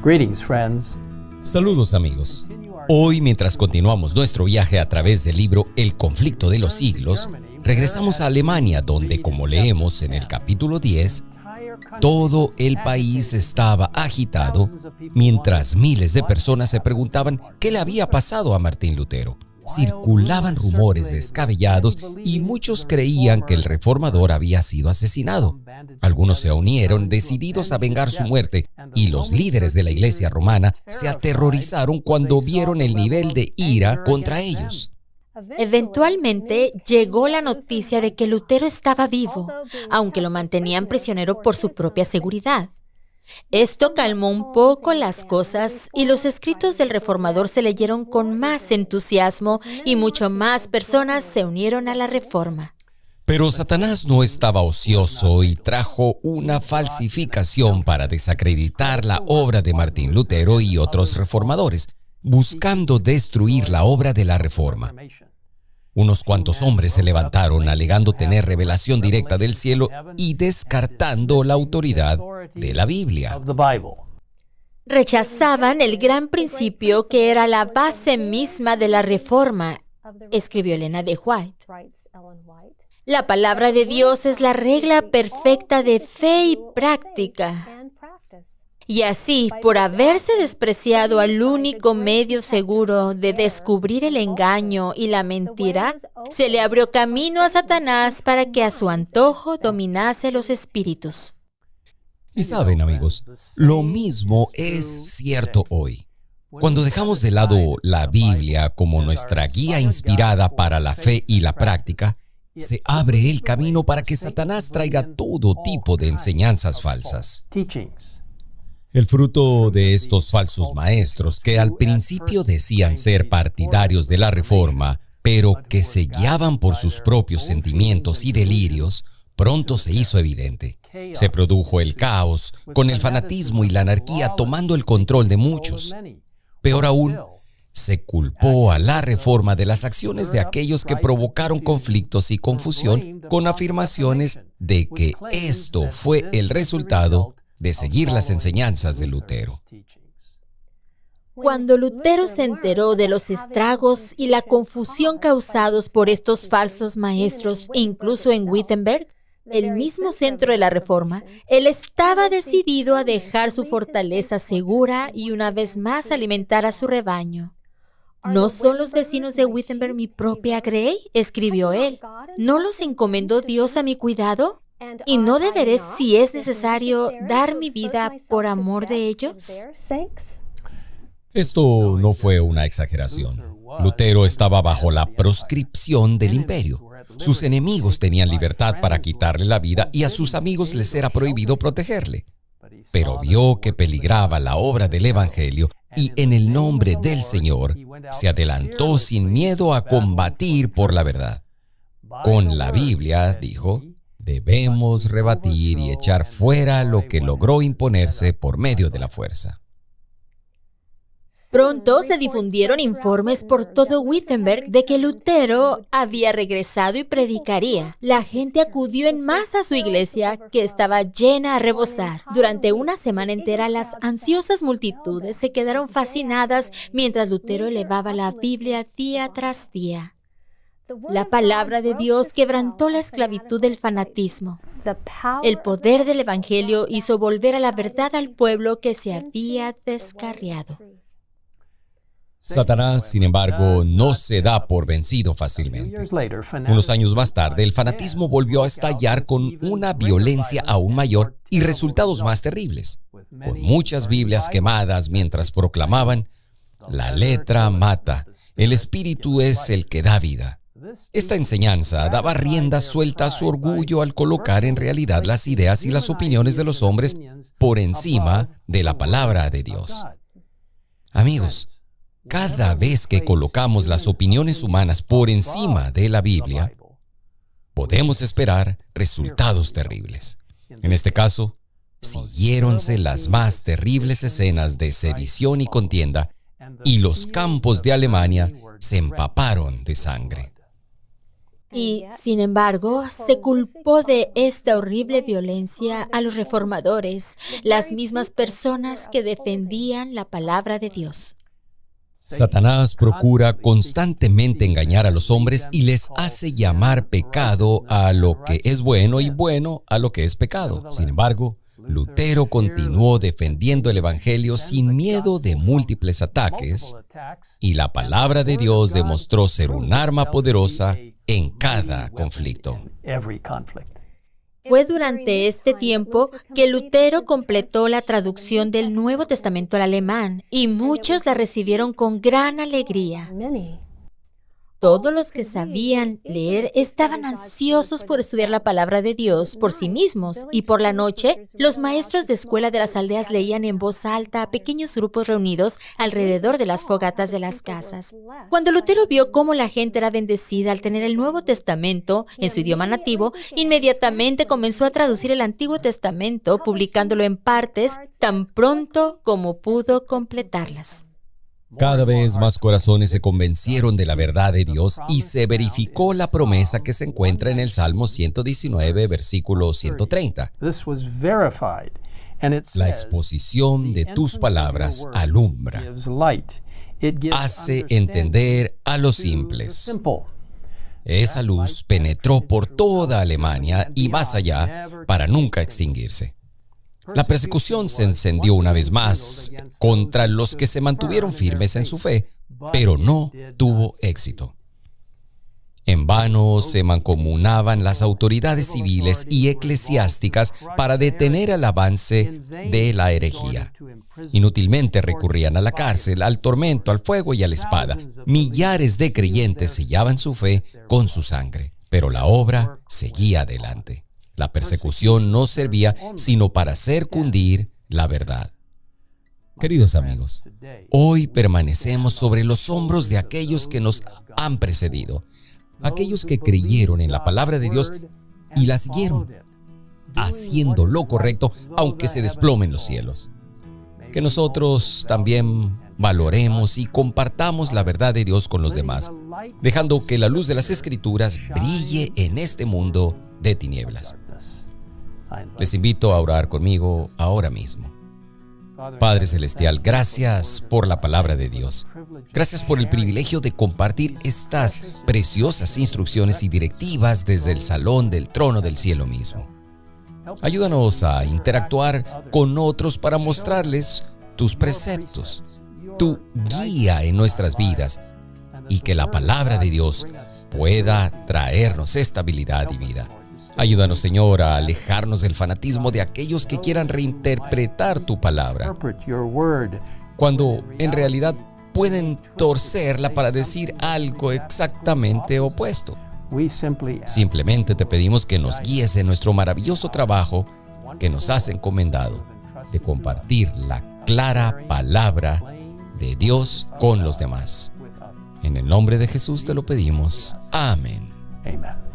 Greetings, friends. Saludos amigos. Hoy, mientras continuamos nuestro viaje a través del libro El conflicto de los siglos, regresamos a Alemania, donde, como leemos en el capítulo 10, todo el país estaba agitado mientras miles de personas se preguntaban qué le había pasado a Martín Lutero. Circulaban rumores descabellados y muchos creían que el reformador había sido asesinado. Algunos se unieron decididos a vengar su muerte y los líderes de la Iglesia romana se aterrorizaron cuando vieron el nivel de ira contra ellos. Eventualmente llegó la noticia de que Lutero estaba vivo, aunque lo mantenían prisionero por su propia seguridad. Esto calmó un poco las cosas y los escritos del reformador se leyeron con más entusiasmo y mucho más personas se unieron a la reforma. Pero Satanás no estaba ocioso y trajo una falsificación para desacreditar la obra de Martín Lutero y otros reformadores, buscando destruir la obra de la reforma. Unos cuantos hombres se levantaron alegando tener revelación directa del cielo y descartando la autoridad de la Biblia. Rechazaban el gran principio que era la base misma de la reforma, escribió Elena de White. La palabra de Dios es la regla perfecta de fe y práctica. Y así, por haberse despreciado al único medio seguro de descubrir el engaño y la mentira, se le abrió camino a Satanás para que a su antojo dominase los espíritus. Y saben, amigos, lo mismo es cierto hoy. Cuando dejamos de lado la Biblia como nuestra guía inspirada para la fe y la práctica, se abre el camino para que Satanás traiga todo tipo de enseñanzas falsas. El fruto de estos falsos maestros, que al principio decían ser partidarios de la reforma, pero que se guiaban por sus propios sentimientos y delirios, pronto se hizo evidente. Se produjo el caos, con el fanatismo y la anarquía tomando el control de muchos. Peor aún, se culpó a la reforma de las acciones de aquellos que provocaron conflictos y confusión con afirmaciones de que esto fue el resultado de seguir las enseñanzas de Lutero. Cuando Lutero se enteró de los estragos y la confusión causados por estos falsos maestros, incluso en Wittenberg, el mismo centro de la Reforma, él estaba decidido a dejar su fortaleza segura y una vez más alimentar a su rebaño. ¿No son los vecinos de Wittenberg mi propia grey?, escribió él. ¿No los encomendó Dios a mi cuidado? ¿Y no deberé, si es necesario, dar mi vida por amor de ellos? Esto no fue una exageración. Lutero estaba bajo la proscripción del imperio. Sus enemigos tenían libertad para quitarle la vida y a sus amigos les era prohibido protegerle. Pero vio que peligraba la obra del Evangelio y en el nombre del Señor se adelantó sin miedo a combatir por la verdad. Con la Biblia, dijo, debemos rebatir y echar fuera lo que logró imponerse por medio de la fuerza. Pronto se difundieron informes por todo Wittenberg de que Lutero había regresado y predicaría. La gente acudió en masa a su iglesia, que estaba llena a rebosar. Durante una semana entera, las ansiosas multitudes se quedaron fascinadas mientras Lutero elevaba la Biblia día tras día. La palabra de Dios quebrantó la esclavitud del fanatismo. El poder del Evangelio hizo volver a la verdad al pueblo que se había descarriado. Satanás, sin embargo, no se da por vencido fácilmente. Unos años más tarde, el fanatismo volvió a estallar con una violencia aún mayor y resultados más terribles, con muchas Biblias quemadas mientras proclamaban: la letra mata, el espíritu es el que da vida. Esta enseñanza daba rienda suelta a su orgullo al colocar en realidad las ideas y las opiniones de los hombres por encima de la palabra de Dios. Amigos, cada vez que colocamos las opiniones humanas por encima de la Biblia, podemos esperar resultados terribles. En este caso, siguiéronse las más terribles escenas de sedición y contienda, y los campos de Alemania se empaparon de sangre. Y, sin embargo, se culpó de esta horrible violencia a los reformadores, las mismas personas que defendían la palabra de Dios. Satanás procura constantemente engañar a los hombres y les hace llamar pecado a lo que es bueno y bueno a lo que es pecado. Sin embargo, Lutero continuó defendiendo el Evangelio sin miedo de múltiples ataques, y la palabra de Dios demostró ser un arma poderosa en cada conflicto. Fue durante este tiempo que Lutero completó la traducción del Nuevo Testamento al alemán, y muchos la recibieron con gran alegría. Todos los que sabían leer estaban ansiosos por estudiar la palabra de Dios por sí mismos, y por la noche, los maestros de escuela de las aldeas leían en voz alta a pequeños grupos reunidos alrededor de las fogatas de las casas. Cuando Lutero vio cómo la gente era bendecida al tener el Nuevo Testamento en su idioma nativo, inmediatamente comenzó a traducir el Antiguo Testamento, publicándolo en partes tan pronto como pudo completarlas. Cada vez más corazones se convencieron de la verdad de Dios y se verificó la promesa que se encuentra en el Salmo 119, versículo 130. La exposición de tus palabras alumbra, hace entender a los simples. Esa luz penetró por toda Alemania y más allá para nunca extinguirse. La persecución se encendió una vez más contra los que se mantuvieron firmes en su fe, pero no tuvo éxito. En vano se mancomunaban las autoridades civiles y eclesiásticas para detener el avance de la herejía. Inútilmente recurrían a la cárcel, al tormento, al fuego y a la espada. Millares de creyentes sellaban su fe con su sangre, pero la obra seguía adelante. La persecución no servía sino para hacer cundir la verdad. Queridos amigos, hoy permanecemos sobre los hombros de aquellos que nos han precedido, aquellos que creyeron en la palabra de Dios y la siguieron, haciendo lo correcto aunque se desplomen los cielos. Que nosotros también valoremos y compartamos la verdad de Dios con los demás, dejando que la luz de las Escrituras brille en este mundo de tinieblas. Les invito a orar conmigo ahora mismo. Padre Celestial, gracias por la palabra de Dios. Gracias por el privilegio de compartir estas preciosas instrucciones y directivas desde el salón del trono del cielo mismo. Ayúdanos a interactuar con otros para mostrarles tus preceptos, tu guía en nuestras vidas, y que la palabra de Dios pueda traernos estabilidad y vida. Ayúdanos, Señor, a alejarnos del fanatismo de aquellos que quieran reinterpretar tu palabra, cuando en realidad pueden torcerla para decir algo exactamente opuesto. Simplemente te pedimos que nos guíes en nuestro maravilloso trabajo que nos has encomendado de compartir la clara palabra de Dios con los demás. En el nombre de Jesús te lo pedimos. Amén. Amen.